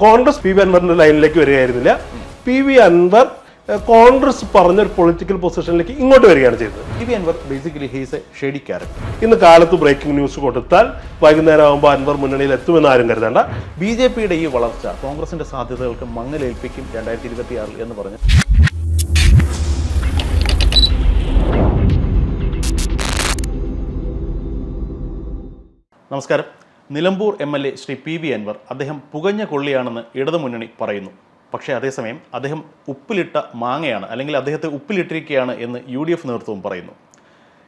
Congress P V അൻവറിന്റെ ലൈനിലേക്ക് വരികയായിരുന്നില്ല. പി വി അൻവർ കോൺഗ്രസ് പറഞ്ഞൊരു പൊളിറ്റിക്കൽ പൊസിഷനിലേക്ക് ഇങ്ങോട്ട് വരികയാണ് ചെയ്തത്. P V Anvar basically he's a shady character. ഇന്ന് കാലത്ത് ബ്രേക്കിംഗ് ന്യൂസ് കൊടുത്താൽ വൈകുന്നേരം ആകുമ്പോൾ അൻവർ മുന്നണിയിൽ എത്തുമെന്ന് ആരും കരുതേണ്ട. ബിജെപിയുടെ ഈ വളർച്ച കോൺഗ്രസിന്റെ സാധ്യതകൾക്ക് മങ്ങലേൽപ്പിക്കും 2026 എന്ന് പറഞ്ഞു. നമസ്കാരം. Nilambur MLA Shri P V Anvar അദ്ദേഹം പുകഞ്ഞ കൊള്ളിയാണെന്ന് ഇടതുമുന്നണി പറയുന്നു. പക്ഷേ അതേസമയം അദ്ദേഹം ഉപ്പിലിട്ട മാങ്ങയാണ്, അല്ലെങ്കിൽ അദ്ദേഹത്തെ ഉപ്പിലിട്ടിരിക്കുകയാണ് എന്ന് UDF നേതൃത്വവും പറയുന്നു.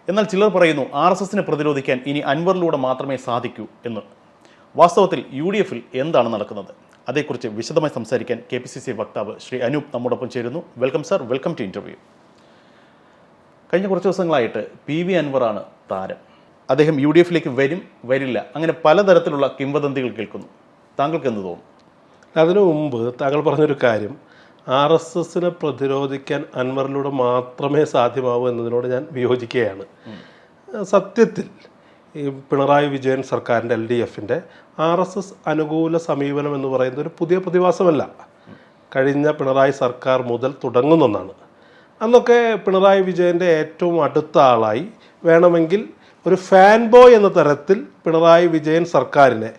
എന്നാൽ ചിലർ പറയുന്നു RSSനെ പ്രതിരോധിക്കാൻ ഇനി അൻവറിലൂടെ മാത്രമേ സാധിക്കൂ എന്ന്. വാസ്തവത്തിൽ UDFൽ എന്താണ് നടക്കുന്നത്? അതേക്കുറിച്ച് വിശദമായി സംസാരിക്കാൻ KPCC വക്താവ് ശ്രീ അനൂപ് നമ്മോടൊപ്പം ചേരുന്നു. Welcome sir, welcome to interview. കഴിഞ്ഞ കുറച്ച് ദിവസങ്ങളായിട്ട് പി വി അൻവറാണ് താരം. അദ്ദേഹം UDFലേക്ക് വരും, വരില്ല, അങ്ങനെ പലതരത്തിലുള്ള കിംവദന്തികൾ കേൾക്കുന്നു. താങ്കൾക്ക് എന്ത് തോന്നുന്നു? അതിനു മുമ്പ് താങ്കൾ പറഞ്ഞൊരു കാര്യം, RSSനെ പ്രതിരോധിക്കാൻ അൻവറിലൂടെ മാത്രമേ സാധ്യമാവൂ എന്നതിനോട് ഞാൻ വിയോജിക്കുകയാണ്. സത്യത്തിൽ ഈ പിണറായി വിജയൻ സർക്കാരിൻ്റെ LDFൻ്റെ RSS അനുകൂല സമീപനം എന്ന് പറയുന്നത് ഒരു പുതിയ പ്രതിഭാസമല്ല. കഴിഞ്ഞ പിണറായി സർക്കാർ മുതൽ തുടങ്ങുന്ന ഒന്നാണ്. അന്നൊക്കെ പിണറായി വിജയൻ്റെ ഏറ്റവും അടുത്ത ആളായി, വേണമെങ്കിൽ ഒരു ഫാൻ ബോയ് എന്ന തരത്തിൽ പിണറായി വിജയൻ സർക്കാരിനെ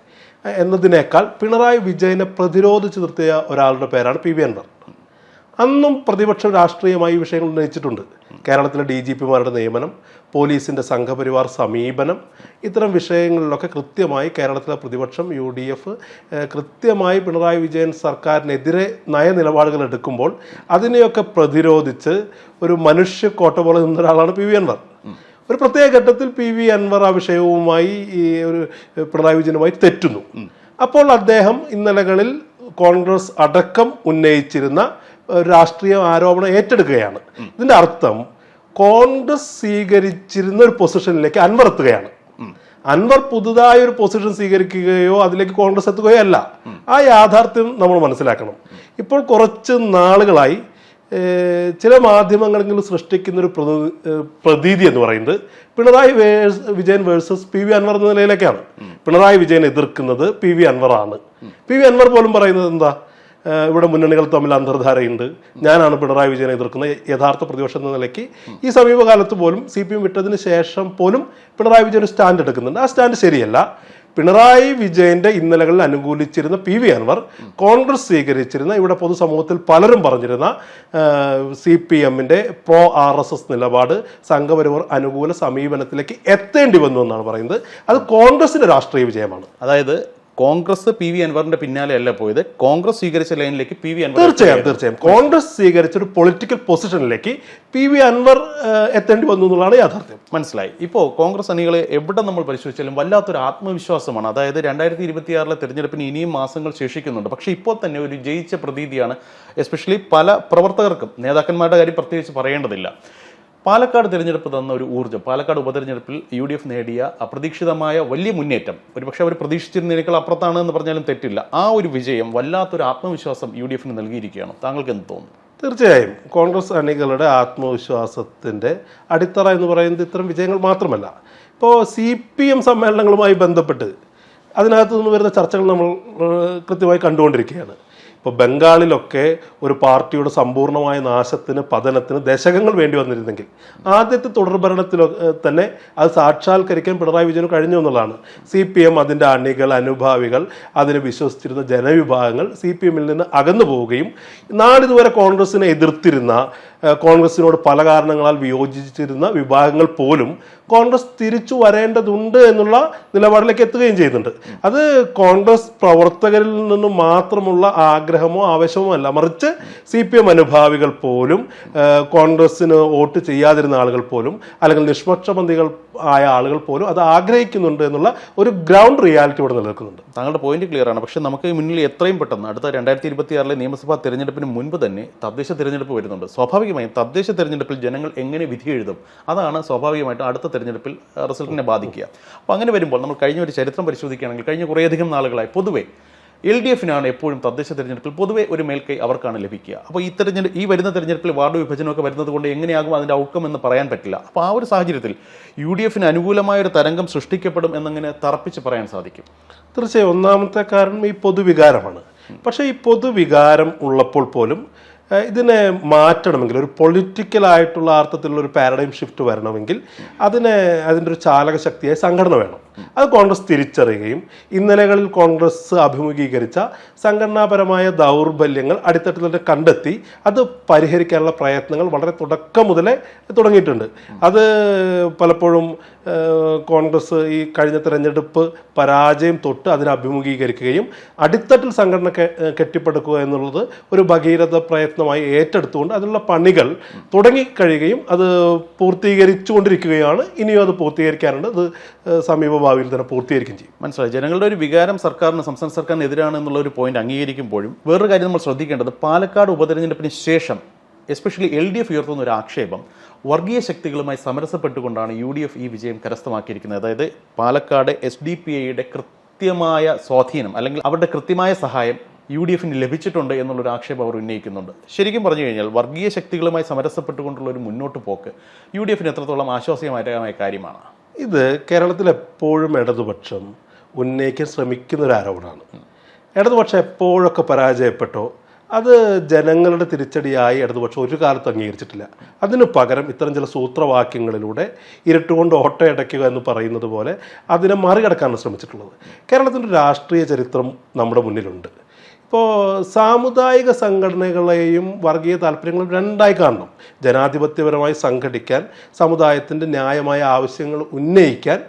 എന്നതിനേക്കാൾ പിണറായി വിജയനെ പ്രതിരോധിച്ച് നിർത്തിയ ഒരാളുടെ പേരാണ് പി വി അൻവർ. അന്നും പ്രതിപക്ഷ രാഷ്ട്രീയമായി വിഷയങ്ങൾ ഉന്നയിച്ചിട്ടുണ്ട്. കേരളത്തിലെ DGPമാരുടെ നിയമനം, പോലീസിൻ്റെ സംഘപരിവാർ സമീപനം, ഇത്തരം വിഷയങ്ങളിലൊക്കെ കൃത്യമായി കേരളത്തിലെ പ്രതിപക്ഷം UDF കൃത്യമായി പിണറായി വിജയൻ സർക്കാരിനെതിരെ നയനിലപാടുകൾ എടുക്കുമ്പോൾ അതിനെയൊക്കെ പ്രതിരോധിച്ച് ഒരു മനുഷ്യക്കോട്ട പോലെ നിന്ന ഒരാളാണ് പി വി അൻവർ. ഒരു പ്രത്യേക ഘട്ടത്തിൽ പി വി അൻവർ ആ വിഷയവുമായി ഈ ഒരു പിണറായി വിജയനുമായി തെറ്റുന്നു. അപ്പോൾ അദ്ദേഹം ഇന്നലകളിൽ കോൺഗ്രസ് അടക്കം ഉന്നയിച്ചിരുന്ന രാഷ്ട്രീയ ആരോപണം ഏറ്റെടുക്കുകയാണ്. ഇതിൻ്റെ അർത്ഥം കോൺഗ്രസ് സ്വീകരിച്ചിരുന്ന ഒരു പൊസിഷനിലേക്ക് അൻവർ എത്തുകയാണ്. അൻവർ പുതുതായി ഒരു പൊസിഷൻ സ്വീകരിക്കുകയോ അതിലേക്ക് കോൺഗ്രസ് എത്തുകയോ അല്ല. ആ യാഥാർത്ഥ്യം നമ്മൾ മനസ്സിലാക്കണം. ഇപ്പോൾ കുറച്ച് നാളുകളായി ചില മാധ്യമങ്ങളെങ്കിലും സൃഷ്ടിക്കുന്നൊരു പ്രതീതി എന്ന് പറയുന്നത് Pinarayi Vijayan versus P V Anvar എന്ന നിലയിലേക്കാണ്. പിണറായി വിജയൻ എതിർക്കുന്നത് പി വി അൻവറാണ്. പി വി അൻവർ പോലും പറയുന്നത് എന്താ, ഇവിടെ മുന്നണികൾ തമ്മിൽ അന്തർധാരയുണ്ട്, ഞാനാണ് പിണറായി വിജയനെ എതിർക്കുന്നത്. യഥാർത്ഥ പ്രതിപക്ഷം എന്ന നിലയ്ക്ക് ഈ സമീപകാലത്ത് പോലും CPM വിട്ടതിന് ശേഷം പോലും പിണറായി വിജയൻ ഒരു സ്റ്റാൻഡ് എടുക്കുന്നുണ്ട്. ആ സ്റ്റാൻഡ് ശരിയല്ല. പിണറായി വിജയന്റെ ഇന്നലകളിൽ അനുകൂലിച്ചിരുന്ന പി വി അൻവർ കോൺഗ്രസ് സ്വീകരിച്ചിരുന്ന, ഇവിടെ പൊതുസമൂഹത്തിൽ പലരും പറഞ്ഞിരുന്ന CPMന്റെ പ്രോ RSS നിലപാട്, സംഘപരിവാർ അനുകൂല സമീപനത്തിലേക്ക് എത്തേണ്ടി വന്നു എന്നാണ് പറയുന്നത്. അത് കോൺഗ്രസിന്റെ രാഷ്ട്രീയ വിജയമാണ്. അതായത് കോൺഗ്രസ് പി വി അൻവറിന്റെ പിന്നാലെ അല്ല പോയത്, കോൺഗ്രസ് സ്വീകരിച്ച ലൈനിലേക്ക് പി വി അൻവർ. തീർച്ചയായും കോൺഗ്രസ് സ്വീകരിച്ച ഒരു പൊളിറ്റിക്കൽ പൊസിഷനിലേക്ക് പി വി അൻവർ എത്തേണ്ടി വന്നു എന്നുള്ളതാണ് യാഥാർത്ഥ്യം. മനസ്സിലായി. ഇപ്പോൾ കോൺഗ്രസ് അണികളെ എവിടെ നമ്മൾ പരിശോധിച്ചാലും വല്ലാത്തൊരു ആത്മവിശ്വാസമാണ്. അതായത് 2026 തെരഞ്ഞെടുപ്പിന് ഇനിയും മാസങ്ങൾ ശേഷിക്കുന്നുണ്ട്. പക്ഷേ ഇപ്പോൾ തന്നെ ഒരു ജയിച്ച പ്രതീതിയാണ്. എസ്പെഷ്യലി പല പ്രവർത്തകർക്കും, നേതാക്കന്മാരുടെ കാര്യം പ്രത്യേകിച്ച് പറയേണ്ടതില്ല. പാലക്കാട് തിരഞ്ഞെടുപ്പ് തന്ന ഒരു ഊർജ്ജം, പാലക്കാട് ഉപതെരഞ്ഞെടുപ്പിൽ UDF നേടിയ അപ്രതീക്ഷിതമായ വലിയ മുന്നേറ്റം, ഒരുപക്ഷെ അവർ പ്രതീക്ഷിച്ചിരുന്നതിനേക്കാൾ അപ്പുറത്താണ് എന്ന് പറഞ്ഞാലും തെറ്റില്ല. ആ ഒരു വിജയം വല്ലാത്തൊരു ആത്മവിശ്വാസം UDFന് നൽകിയിരിക്കുകയാണ്. താങ്കൾക്ക് എന്ത് തോന്നുന്നു? തീർച്ചയായും കോൺഗ്രസ് അണികളുടെ ആത്മവിശ്വാസത്തിൻ്റെ അടിത്തറ എന്ന് പറയുന്നത് ഇത്തരം വിജയങ്ങൾ മാത്രമല്ല. ഇപ്പോൾ CPM സമ്മേളനങ്ങളുമായി ബന്ധപ്പെട്ട് അതിനകത്തു നിന്ന് വരുന്ന ചർച്ചകൾ നമ്മൾ കൃത്യമായി കണ്ടുകൊണ്ടിരിക്കുകയാണ്. ഇപ്പോൾ ബംഗാളിലൊക്കെ ഒരു പാർട്ടിയുടെ സമ്പൂർണ്ണമായ നാശത്തിന്, പതനത്തിന് ദശകങ്ങൾ വേണ്ടി വന്നിരുന്നെങ്കിൽ ആദ്യത്തെ തുടർഭരണത്തിൽ തന്നെ അത് സാക്ഷാത്കരിക്കാൻ പിണറായി വിജയന് കഴിഞ്ഞു എന്നുള്ളതാണ്. CPM, അതിൻ്റെ അണികൾ, അനുഭാവികൾ, അതിനെ വിശ്വസിച്ചിരുന്ന ജനവിഭാഗങ്ങൾ CPMൽ നിന്ന് അകന്നു പോവുകയും നാളിതുവരെ കോൺഗ്രസിനെ എതിർത്തിരുന്ന, കോൺഗ്രസിനോട് പല കാരണങ്ങളാൽ വിയോജിച്ചിരുന്ന വിഭാഗങ്ങൾ പോലും കോൺഗ്രസ് തിരിച്ചു വരേണ്ടതുണ്ട് എന്നുള്ള നിലപാടിലേക്ക് എത്തുകയും ചെയ്യുന്നുണ്ട്. അത് കോൺഗ്രസ് പ്രവർത്തകരിൽ നിന്നും മാത്രമുള്ള ആഗ്രഹമോ ആവശ്യമോ അല്ല, മറിച്ച് CPM അനുഭാവികൾ പോലും, കോൺഗ്രസ്സിന് വോട്ട് ചെയ്യാതിരുന്ന ആളുകൾ പോലും, അല്ലെങ്കിൽ നിഷ്പക്ഷപന്തികൾ ആയ ആളുകൾ പോലും അത് ആഗ്രഹിക്കുന്നുണ്ട് എന്നുള്ള ഒരു ഗ്രൗണ്ട് റിയാലിറ്റി ഇവിടെ നിലനിൽക്കുന്നുണ്ട്. താങ്കളുടെ പോയിന്റ് ക്ലിയർ ആണ്. പക്ഷേ നമുക്ക് മുന്നിൽ എത്രയും പെട്ടെന്ന് അടുത്ത 2026 നിയമസഭാ തെരഞ്ഞെടുപ്പിന് മുൻപ് തന്നെ തദ്ദേശ തെരഞ്ഞെടുപ്പ് വരുന്നുണ്ട്. സ്വാഭാവികമായും തദ്ദേശ തെരഞ്ഞെടുപ്പിൽ ജനങ്ങൾ എങ്ങനെ വിധി എഴുതും, അതാണ് സ്വാഭാവികമായിട്ടും അടുത്ത തെരഞ്ഞെടുപ്പിൽ റിസൾട്ടിനെ ബാധിക്കുക. അപ്പോൾ അങ്ങനെ വരുമ്പോൾ നമ്മൾ കഴിഞ്ഞ ഒരു ചരിത്രം പരിശോധിക്കുകയാണെങ്കിൽ കഴിഞ്ഞ കുറേയധികം നാളുകളായി പൊതുവെ LDFനാണ് എപ്പോഴും തദ്ദേശ തെരഞ്ഞെടുപ്പിൽ പൊതുവെ ഒരു മേൽക്കൈ അവർക്കാണ് ലഭിക്കുക. അപ്പോൾ ഈ വരുന്ന തെരഞ്ഞെടുപ്പിൽ വാർഡ് വിഭജനമൊക്കെ വരുന്നത് കൊണ്ട് എങ്ങനെയാകും അതിൻ്റെ ഔട്ട്കം എന്ന് പറയാൻ പറ്റില്ല. അപ്പോൾ ആ ഒരു സാഹചര്യത്തിൽ UDFന് അനുകൂലമായ ഒരു തരംഗം സൃഷ്ടിക്കപ്പെടും എന്നങ്ങനെ തറപ്പിച്ച് പറയാൻ സാധിക്കും? തീർച്ചയായും ഒന്നാമത്തെ കാരണം ഈ പൊതുവികാരമാണ്. പക്ഷേ ഈ പൊതുവികാരം ഉള്ളപ്പോൾ പോലും ഇതിനെ മാറ്റണമെങ്കിൽ ഒരു പൊളിറ്റിക്കലായിട്ടുള്ള അർത്ഥത്തിലുള്ള ഒരു പാരഡൈം ഷിഫ്റ്റ് വരണമെങ്കിൽ അതിൻ്റെ ഒരു ചാലക ശക്തിയായി സംഘടന വേണം. അത് കോൺഗ്രസ് തിരിച്ചറിയുകയും ഇന്നലകളിൽ കോൺഗ്രസ് അഭിമുഖീകരിച്ച സംഘടനാപരമായ ദൗർബല്യങ്ങൾ അടിത്തട്ടിൽ തന്നെ കണ്ടെത്തി അത് പരിഹരിക്കാനുള്ള പ്രയത്നങ്ങൾ വളരെ തുടക്കം മുതലേ തുടങ്ങിയിട്ടുണ്ട്. അത് പലപ്പോഴും കോൺഗ്രസ് ഈ കഴിഞ്ഞ തെരഞ്ഞെടുപ്പ് പരാജയം തൊട്ട് അതിനെ അഭിമുഖീകരിക്കുകയും അടിത്തട്ടിൽ സംഘടന കെട്ടിപ്പടുക്കുക എന്നുള്ളത് ഒരു ഭഗീരഥ പ്രയത്നമായി ഏറ്റെടുത്തുകൊണ്ട് അതിനുള്ള പണികൾ തുടങ്ങിക്കഴിയുകയും അത് പൂർത്തീകരിച്ചുകൊണ്ടിരിക്കുകയാണ്. ഇനിയും അത് പൂർത്തീകരിക്കാറുണ്ട്. അത് സമീപ ഭാവിയിൽ തന്നെ പൂർത്തീകരിക്കും ചെയ്യും. മനസ്സിലായി. ജനങ്ങളുടെ ഒരു വികാരം സംസ്ഥാന സർക്കാരിന് എതിരാണ് എന്നുള്ള ഒരു പോയിന്റ് അംഗീകരിക്കുമ്പോഴും വേറൊരു കാര്യം നമ്മൾ ശ്രദ്ധിക്കേണ്ടത്, പാലക്കാട് ഉപതെരഞ്ഞെടുപ്പിന് ശേഷം എസ്പെഷ്യലി LDF ഉയർത്തുന്ന ഒരു ആക്ഷേപം വർഗീയ ശക്തികളുമായി സമരസപ്പെട്ടുകൊണ്ടാണ് UDF ഈ വിജയം കരസ്ഥമാക്കിയിരിക്കുന്നത്. അതായത് പാലക്കാട് SDPIയുടെ കൃത്യമായ സ്വാധീനം അല്ലെങ്കിൽ അവരുടെ കൃത്യമായ സഹായം UDFന് ലഭിച്ചിട്ടുണ്ട് എന്നുള്ളൊരു ആക്ഷേപം അവർ ഉന്നയിക്കുന്നുണ്ട്. ശരിക്കും പറഞ്ഞു കഴിഞ്ഞാൽ വർഗീയ ശക്തികളുമായി സമരസപ്പെട്ടുകൊണ്ടുള്ള ഒരു മുന്നോട്ട് പോക്ക് UDFന് എത്രത്തോളം ആശ്വാസകരമായ കാര്യമാണ്? ഇത് കേരളത്തിൽ എപ്പോഴും ഇടതുപക്ഷം ഉന്നയിക്കാൻ ശ്രമിക്കുന്ന ഒരു ആരോപണമാണ്. ഇടതുപക്ഷം എപ്പോഴൊക്കെ പരാജയപ്പെട്ടോ അത് ജനങ്ങളുടെ തിരിച്ചടിയായി ഇടതുപക്ഷം ഒരു കാലത്ത് അംഗീകരിച്ചിട്ടില്ല. അതിനു പകരം ഇത്തരം ചില സൂത്രവാക്യങ്ങളിലൂടെ ഇരുട്ടുകൊണ്ട് ഓട്ടയടയ്ക്കുക എന്ന് പറയുന്നത് പോലെ അതിനെ മറികടക്കാനാണ് ശ്രമിച്ചിട്ടുള്ളത്. കേരളത്തിൻ്റെ രാഷ്ട്രീയ ചരിത്രം നമ്മുടെ മുന്നിലുണ്ട്. ഇപ്പോൾ സാമുദായിക സംഘടനകളെയും വർഗീയ താല്പര്യങ്ങളും രണ്ടായി കാണണം. ജനാധിപത്യപരമായി സംഘടിക്കാൻ, സമുദായത്തിൻ്റെ ന്യായമായ ആവശ്യങ്ങൾ ഉന്നയിക്കാൻ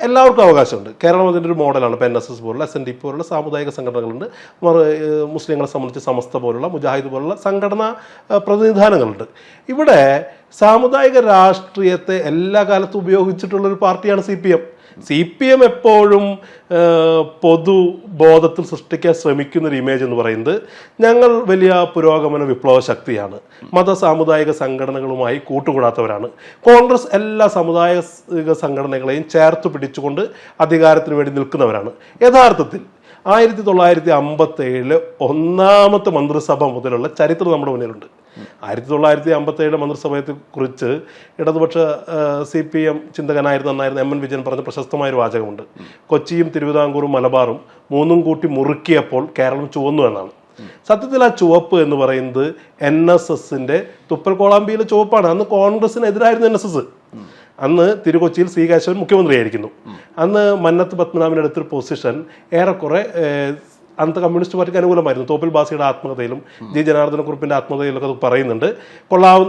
എല്ലാവർക്കും അവകാശമുണ്ട്. കേരളം അതിൻ്റെ ഒരു മോഡലാണ്. ഇപ്പോൾ NSS പോലുള്ള SNDP പോലുള്ള സാമുദായിക സംഘടനകളുണ്ട്. മുസ്ലിങ്ങളെ സംബന്ധിച്ച് സമസ്ത പോലുള്ള, മുജാഹിദ് പോലുള്ള സംഘടനാ പ്രതിനിധാനങ്ങളുണ്ട്. ഇവിടെ സാമുദായിക രാഷ്ട്രീയത്തെ എല്ലാ കാലത്തും ഉപയോഗിച്ചിട്ടുള്ളൊരു പാർട്ടിയാണ് CPM. എപ്പോഴും പൊതുബോധത്തിൽ സൃഷ്ടിക്കാൻ ശ്രമിക്കുന്നൊരു ഇമേജ് എന്ന് പറയുന്നത് ഞങ്ങൾ വലിയ പുരോഗമന വിപ്ലവ ശക്തിയാണ്, മത സാമുദായിക സംഘടനകളുമായി കൂട്ടുകൂടാത്തവരാണ്. കോൺഗ്രസ് എല്ലാ സാമുദായിക സംഘടനകളെയും ചേർത്ത് പിടിച്ചുകൊണ്ട് അധികാരത്തിന് വേണ്ടി നിൽക്കുന്നവരാണ്. യഥാർത്ഥത്തിൽ 1957 ഒന്നാമത്തെ മന്ത്രിസഭ മുതലുള്ള ചരിത്രം നമ്മുടെ മുന്നിലുണ്ട്. 1957 മന്ത്രിസഭയെ കുറിച്ച് ഇടതുപക്ഷ CPM ചിന്തകനായിരുന്ന MN വിജയൻ പറഞ്ഞ പ്രശസ്തമായൊരു വാചകമുണ്ട്. കൊച്ചിയും തിരുവിതാംകൂറും മലബാറും മൂന്നും കൂട്ടി മുറുക്കിയപ്പോൾ കേരളം ചുവന്നു എന്നാണ്. സത്യത്തിൽ ആ ചുവപ്പ് എന്ന് പറയുന്നത് NSSന്റെ തുപ്പൽ കോളാമ്പിയിലെ ചുവപ്പാണ്. അന്ന് കോൺഗ്രസിനെതിരായിരുന്നു NSS. അന്ന് തിരുകൊച്ചിയിൽ C. കേശവൻ മുഖ്യമന്ത്രിയായിരിക്കുന്നു. അന്ന് മന്നത്ത് പത്മനാഭൻ്റെ അടുത്തൊരു പൊസിഷൻ ഏറെക്കുറെ അന്നത്തെ കമ്മ്യൂണിസ്റ്റ് പാർട്ടിക്ക് അനുകൂലമായിരുന്നു. തോപ്പിൽ ബാസിയുടെ ആത്മകഥയിലും G. ജനാർദ്ദനക്കുറുപ്പിൻ്റെ ആത്മകഥയിലൊക്കെ അത് പറയുന്നുണ്ട്.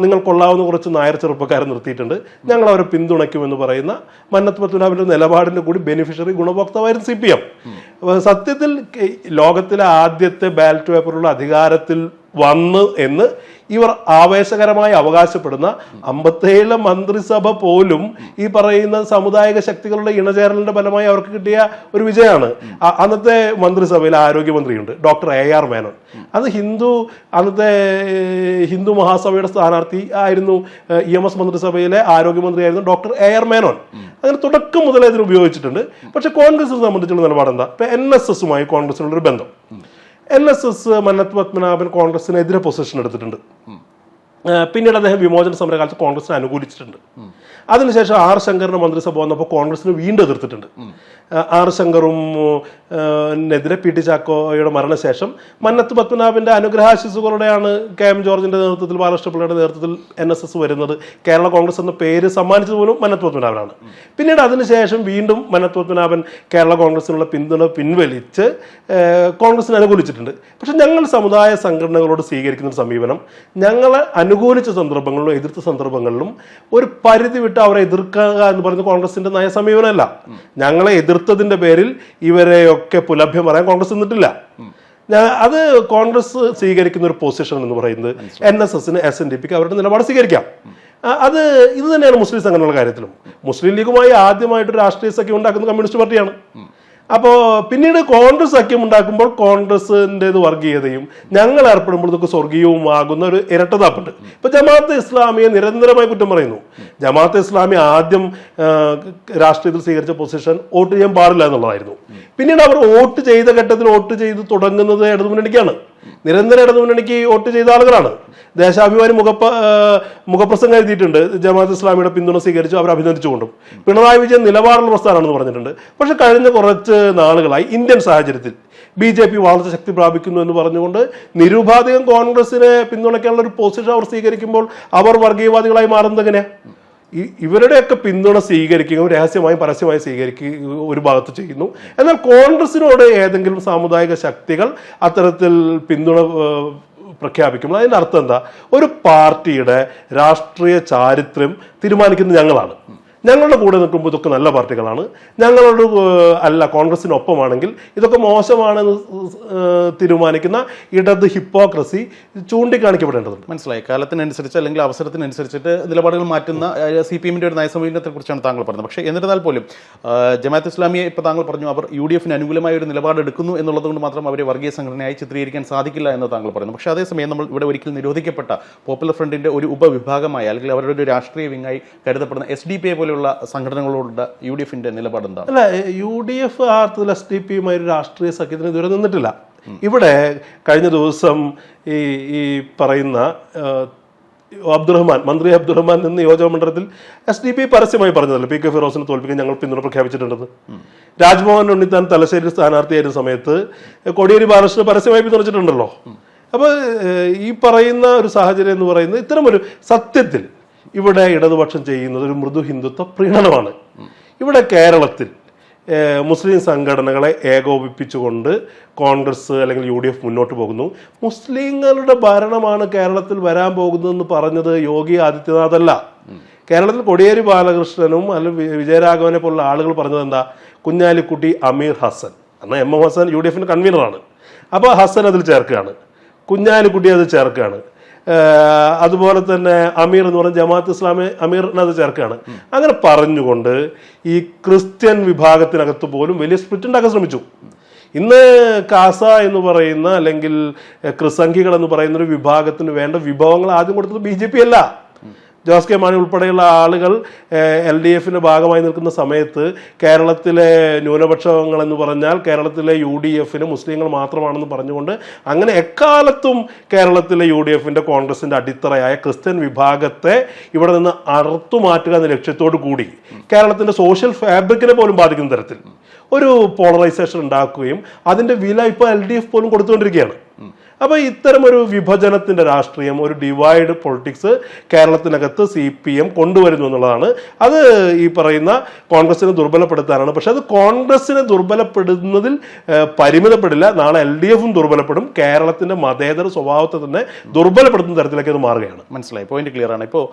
നിങ്ങൾ കൊള്ളാവുന്ന കുറച്ച് നായർ ചെറുപ്പക്കാരെ നിർത്തിയിട്ടുണ്ട്, ഞങ്ങൾ അവരെ പിന്തുണയ്ക്കുമെന്ന് പറയുന്ന മന്നത്ത് പത്മനാഭൻ്റെ നിലപാടിൻ്റെ കൂടി ബെനിഫിഷ്യറി ഗുണഭോക്താവായിരുന്നു CPM. സത്യത്തിൽ ലോകത്തിലെ ആദ്യത്തെ ബാലറ്റ് പേപ്പറുള്ള അധികാരത്തിൽ വന്ന് എന്ന് ഇവർ ആവേശകരമായി അവകാശപ്പെടുന്ന 57 മന്ത്രിസഭ പോലും ഈ പറയുന്ന സാമുദായിക ശക്തികളുടെ ഇണചേരലിന്റെ ഫലമായി അവർക്ക് കിട്ടിയ ഒരു വിജയമാണ്. അന്നത്തെ മന്ത്രിസഭയിൽ ആരോഗ്യമന്ത്രിയുണ്ട്, ഡോക്ടർ AR മേനോൻ. അത് അന്നത്തെ ഹിന്ദു മഹാസഭയുടെ സ്ഥാനാർത്ഥി ആയിരുന്നു. EMS മന്ത്രിസഭയിലെ ആരോഗ്യമന്ത്രിയായിരുന്നു ഡോക്ടർ AR മേനോൻ. അങ്ങനെ തുടക്കം മുതലേ ഇതിന് ഉപയോഗിച്ചിട്ടുണ്ട്. പക്ഷെ കോൺഗ്രസിനെ സംബന്ധിച്ചുള്ള നിലപാടെന്താ? ഇപ്പൊ NSSുമായി കോൺഗ്രസിനുള്ളൊരു ബന്ധം. NSS മന്നത്ത് പത്മനാഭൻ കോൺഗ്രസിനെതിരെ പൊസിഷൻ എടുത്തിട്ടുണ്ട്. പിന്നീട് അദ്ദേഹം വിമോചന സമരകാലത്ത് കോൺഗ്രസിനെ അനുകൂലിച്ചിട്ടുണ്ട്. അതിനുശേഷം R. ശങ്കറിന്റെ മന്ത്രിസഭ വന്നപ്പോൾ കോൺഗ്രസിന് വീണ്ടും എതിർത്തിട്ടുണ്ട്. R. ശങ്കറും എതിരെ PT ചാക്കോയുടെ മരണശേഷം മന്നത്ത് പത്മനാഭന്റെ അനുഗ്രഹാശിസുകളുടെയാണ് KM ജോർജിന്റെ നേതൃത്വത്തിൽ, ബാലകൃഷ്ണപിള്ളയുടെ നേതൃത്വത്തിൽ NSS വരുന്നത്. കേരള കോൺഗ്രസ് എന്ന പേര് സമ്മാനിച്ചത് പോലും മന്നത്ത് പത്മനാഭനാണ്. പിന്നീട് അതിനുശേഷം വീണ്ടും മന്നത്ത് പത്മനാഭൻ കേരള കോൺഗ്രസിനുള്ള പിന്തുണ പിൻവലിച്ച് കോൺഗ്രസിനെ അനുകൂലിച്ചിട്ടുണ്ട്. പക്ഷെ ഞങ്ങൾ സമുദായ സംഘടനകളോട് സ്വീകരിക്കുന്ന സമീപനം, ഞങ്ങളെ അനുകൂലിച്ച സന്ദർഭങ്ങളിലും എതിർത്ത സന്ദർഭങ്ങളിലും ഒരു പരിധി വിട്ട് അവരെ എതിർക്കുക എന്ന് പറയുന്നത് കോൺഗ്രസിന്റെ നയ സമീപനമല്ല. ഞങ്ങളെ എതിർത്തതിന്റെ പേരിൽ ഇവരെയൊക്കെ പുലഭ്യം പറയാൻ കോൺഗ്രസ് നിന്നിട്ടില്ല. അത് കോൺഗ്രസ് സ്വീകരിക്കുന്ന ഒരു പൊസിഷൻ എന്ന് പറയുന്നത് NSSന് SNDPക്ക് അവരുടെ നിലപാട് സ്വീകരിക്കാം. ഇത് തന്നെയാണ് മുസ്ലിം സംഘടനകളുടെ കാര്യത്തിലും. മുസ്ലിം ലീഗുമായി ആദ്യമായിട്ട് രാഷ്ട്രീയ സഖ്യം ഉണ്ടാക്കുന്ന കമ്മ്യൂണിസ്റ്റ് പാർട്ടിയാണ്. അപ്പോൾ പിന്നീട് കോൺഗ്രസ് സഖ്യം ഉണ്ടാക്കുമ്പോൾ കോൺഗ്രസിൻ്റെത് വർഗീയതയും ഞങ്ങൾ ഏർപ്പെടുമ്പോൾ ഇതൊക്കെ സ്വർഗീയവും ആകുന്ന ഒരു ഇരട്ടതാപ്പുണ്ട്. ഇപ്പൊ ജമാഅത്തെ ഇസ്ലാമിയെ നിരന്തരമായി കുറ്റം പറയുന്നു. ജമാഅത്തെ ഇസ്ലാമി ആദ്യം രാഷ്ട്രീയത്തിൽ സ്വീകരിച്ച പൊസിഷൻ വോട്ട് ചെയ്യാൻ പാടില്ല എന്നുള്ളതായിരുന്നു. പിന്നീട് അവർ വോട്ട് ചെയ്ത ഘട്ടത്തിൽ വോട്ട് ചെയ്ത് തുടങ്ങുന്നത് ഇടതുമുന്നണിക്കാണ്. നിരന്തരം ഇടതുമുന്നണിക്ക് വോട്ട് ചെയ്ത ആളുകളാണ്. ദേശാഭിമാനി മുഖപ്രസംഗം എഴുതിയിട്ടുണ്ട്. ജമാഅത്ത് ഇസ്ലാമിയുടെ പിന്തുണ സ്വീകരിച്ചു അവർ അഭിനന്ദിച്ചുകൊണ്ടും. പിണറായി വിജയൻ നിലപാടുള്ള പ്രസ്ഥാനമാണെന്ന് പറഞ്ഞിട്ടുണ്ട്. പക്ഷെ കഴിഞ്ഞ കുറച്ച് നാളുകളായി ഇന്ത്യൻ സാഹചര്യത്തിൽ BJP വളർച്ച ശക്തി പ്രാപിക്കുന്നു എന്ന് പറഞ്ഞുകൊണ്ട് നിരുപാധികം കോൺഗ്രസിനെ പിന്തുണയ്ക്കാനുള്ള ഒരു പൊസിഷൻ അവർ സ്വീകരിക്കുമ്പോൾ അവർ വർഗീയവാദികളായി മാറുന്നത് എങ്ങനെയാണ്? ഇവരുടെയൊക്കെ പിന്തുണ സ്വീകരിക്കുകയും രഹസ്യമായും പരസ്യമായും സ്വീകരിക്കുകയും ഒരു ഭാഗത്ത് ചെയ്യുന്നു. എന്നാൽ കോൺഗ്രസിനോട് ഏതെങ്കിലും സാമുദായിക ശക്തികൾ അത്തരത്തിൽ പിന്തുണ പ്രഖ്യാപിക്കുമ്പോൾ അതിൻ്റെ അർത്ഥം എന്താ? ഒരു പാർട്ടിയുടെ രാഷ്ട്രീയ ചാരിത്രം തീരുമാനിക്കുന്നത് ഞങ്ങളാണ്. ഞങ്ങളുടെ കൂടെ നിൽക്കുമ്പോൾ ഇതൊക്കെ നല്ല പാർട്ടികളാണ്, ഞങ്ങളോട് അല്ല കോൺഗ്രസിനൊപ്പമാണെങ്കിൽ ഇതൊക്കെ മോശമാണെന്ന് തീരുമാനിക്കുന്ന ഇടത് ഹിപ്പോക്രസി ചൂണ്ടിക്കാണിക്കപ്പെടേണ്ടതുണ്ട്. മനസ്സിലായി. കാലത്തിനനുസരിച്ച് അല്ലെങ്കിൽ അവസരത്തിനനുസരിച്ചിട്ട് നിലപാടുകൾ മാറ്റുന്ന CPM-ന്റെ ഒരു നയസമീപനത്തെ കുറിച്ചാണ് താങ്കൾ പറഞ്ഞത്. പക്ഷേ എന്നിരുന്നാൽ പോലും ജമാഅത്ത് ഇസ്ലാമിയെ ഇപ്പോൾ താങ്കൾ പറഞ്ഞു അവർ UDF-ന് അനുകൂലമായ ഒരു നിലപാടെടുക്കുന്നു എന്നുള്ളത് കൊണ്ട് മാത്രം അവരെ വർഗീയ സംഘടനയായി ചിത്രീകരിക്കാൻ സാധിക്കില്ല എന്ന് താങ്കൾ പറയുന്നു. പക്ഷേ അതേസമയം നമ്മൾ ഇവിടെ ഒരിക്കൽ നിരോധിക്കപ്പെട്ട പോപ്പുലർ ഫ്രണ്ടിന്റെ ഒരു ഉപവിഭാഗമായ അല്ലെങ്കിൽ അവരുടെ ഒരു രാഷ്ട്രീയ വിങ്ങായി കരുതപ്പെടുന്ന SDPI പോലെയുള്ള സംഘടനകളോട് UDF-ന്റെ നിലപാട് എന്താണ്? അല്ല, UDF ആർത്തിൽ SDPയുമായി ഒരു രാഷ്ട്രീയ സഖ്യത്തിന് ഇതുവരെ നിന്നിട്ടില്ല. ഇവിടെ കഴിഞ്ഞ ദിവസം ഈ പറയുന്ന മന്ത്രി അബ്ദുറഹ്മാൻ നിന്ന് നിയോജക മണ്ഡലത്തിൽ SDP പരസ്യമായി പറഞ്ഞതല്ല PK ഫിറോസിനെ തോൽപ്പിക്കാൻ ഞങ്ങൾ പിന്തുണ പ്രഖ്യാപിച്ചിട്ടുണ്ടെന്ന്. രാജ്മോഹൻ ഉണ്ണിത്താൻ തലശ്ശേരി സ്ഥാനാർത്ഥിയായിരുന്ന സമയത്ത് കോടിയേരി ബാലകൃഷ്ണൻ പരസ്യമായി പിന്തുണച്ചിട്ടുണ്ടല്ലോ. അപ്പോൾ ഈ പറയുന്ന ഒരു സാഹചര്യം എന്ന് പറയുന്നത് ഇത്തരം ഒരു സത്യത്തിൽ ഇവിടെ ഇടതുപക്ഷം ചെയ്യുന്നത് ഒരു മൃദു ഹിന്ദുത്വ പ്രീണനമാണ്. ഇവിടെ കേരളത്തിൽ മുസ്ലിം സംഘടനകളെ ഏകോപിപ്പിച്ചുകൊണ്ട് കോൺഗ്രസ് അല്ലെങ്കിൽ UDF മുന്നോട്ട് പോകുന്നു. മുസ്ലിങ്ങളുടെ ഭരണമാണ് കേരളത്തിൽ വരാൻ പോകുന്നതെന്ന് പറഞ്ഞത് യോഗി ആദിത്യനാഥ് അല്ല. കേരളത്തിൽ കോടിയേരി ബാലകൃഷ്ണനും അല്ലെങ്കിൽ വിജയരാഘവനെ പോലുള്ള ആളുകൾ പറഞ്ഞത് എന്താ? കുഞ്ഞാലിക്കുട്ടി, അമീർ ഹസൻ, എന്നാൽ MM ഹസൻ UDF-ന്റെ കൺവീനറാണ്. അപ്പോൾ ഹസൻ അതിൽ ചേർക്കുകയാണ്, കുഞ്ഞാലിക്കുട്ടി അത് ചേർക്കുകയാണ്, അതുപോലെ തന്നെ അമീർ എന്ന് പറഞ്ഞ ജമാഅത്ത് ഇസ്ലാമി അമീറിനത് ചേർക്കുകയാണ്. അങ്ങനെ പറഞ്ഞുകൊണ്ട് ഈ ക്രിസ്ത്യൻ വിഭാഗത്തിനകത്ത് പോലും വലിയ സ്പ്ലിറ്റ് ഉണ്ടാക്കാൻ ശ്രമിച്ചു. ഇന്ന് കാസ എന്ന് പറയുന്ന അല്ലെങ്കിൽ ക്രിസംഖികൾ എന്ന് പറയുന്ന ഒരു വിഭാഗത്തിന് വേണ്ട വിഭവങ്ങൾ ആദ്യം കൊടുത്തത് BJP അല്ല. ജോസ് കെ മാണി ഉൾപ്പെടെയുള്ള ആളുകൾ LDF-ന്റെ ഭാഗമായി നിൽക്കുന്ന സമയത്ത് കേരളത്തിലെ ന്യൂനപക്ഷങ്ങൾ എന്ന് പറഞ്ഞാൽ കേരളത്തിലെ UDF-ന് മുസ്ലിങ്ങൾ മാത്രമാണെന്ന് പറഞ്ഞുകൊണ്ട് അങ്ങനെ എക്കാലത്തും കേരളത്തിലെ UDF-ന്റെ കോൺഗ്രസിന്റെ അടിത്തറയായ ക്രിസ്ത്യൻ വിഭാഗത്തെ ഇവിടെ നിന്ന് അറുത്തുമാറ്റുക എന്ന ലക്ഷ്യത്തോടു കൂടി കേരളത്തിന്റെ സോഷ്യൽ ഫാബ്രിക്കിനെ പോലും ബാധിക്കുന്ന തരത്തിൽ ഒരു പോളറൈസേഷൻ ഉണ്ടാക്കുകയും അതിന്റെ വില ഇപ്പോൾ LDF പോലും കൊടുത്തുകൊണ്ടിരിക്കുകയാണ്. അപ്പോൾ ഇത്തരം ഒരു വിഭജനത്തിന്റെ രാഷ്ട്രീയം, ഒരു ഡിവൈഡ് പൊളിറ്റിക്സ് കേരളത്തിനകത്ത് CPM കൊണ്ടുവരുന്നു എന്നുള്ളതാണ്. അത് ഈ പറയുന്ന കോൺഗ്രസിനെ ദുർബലപ്പെടുത്താനാണ്. പക്ഷെ അത് കോൺഗ്രസിനെ ദുർബലപ്പെടുന്നതിൽ പരിമിതപ്പെടില്ല. നാളെ LDF-ഉം ദുർബലപ്പെടും. കേരളത്തിന്റെ മതേതര സ്വഭാവത്തെ തന്നെ ദുർബലപ്പെടുത്തുന്ന തരത്തിലേക്ക് അത് മാറുകയാണ്. മനസ്സിലായി, പോയിന്റ് ക്ലിയർ ആണ്. ഇപ്പോൾ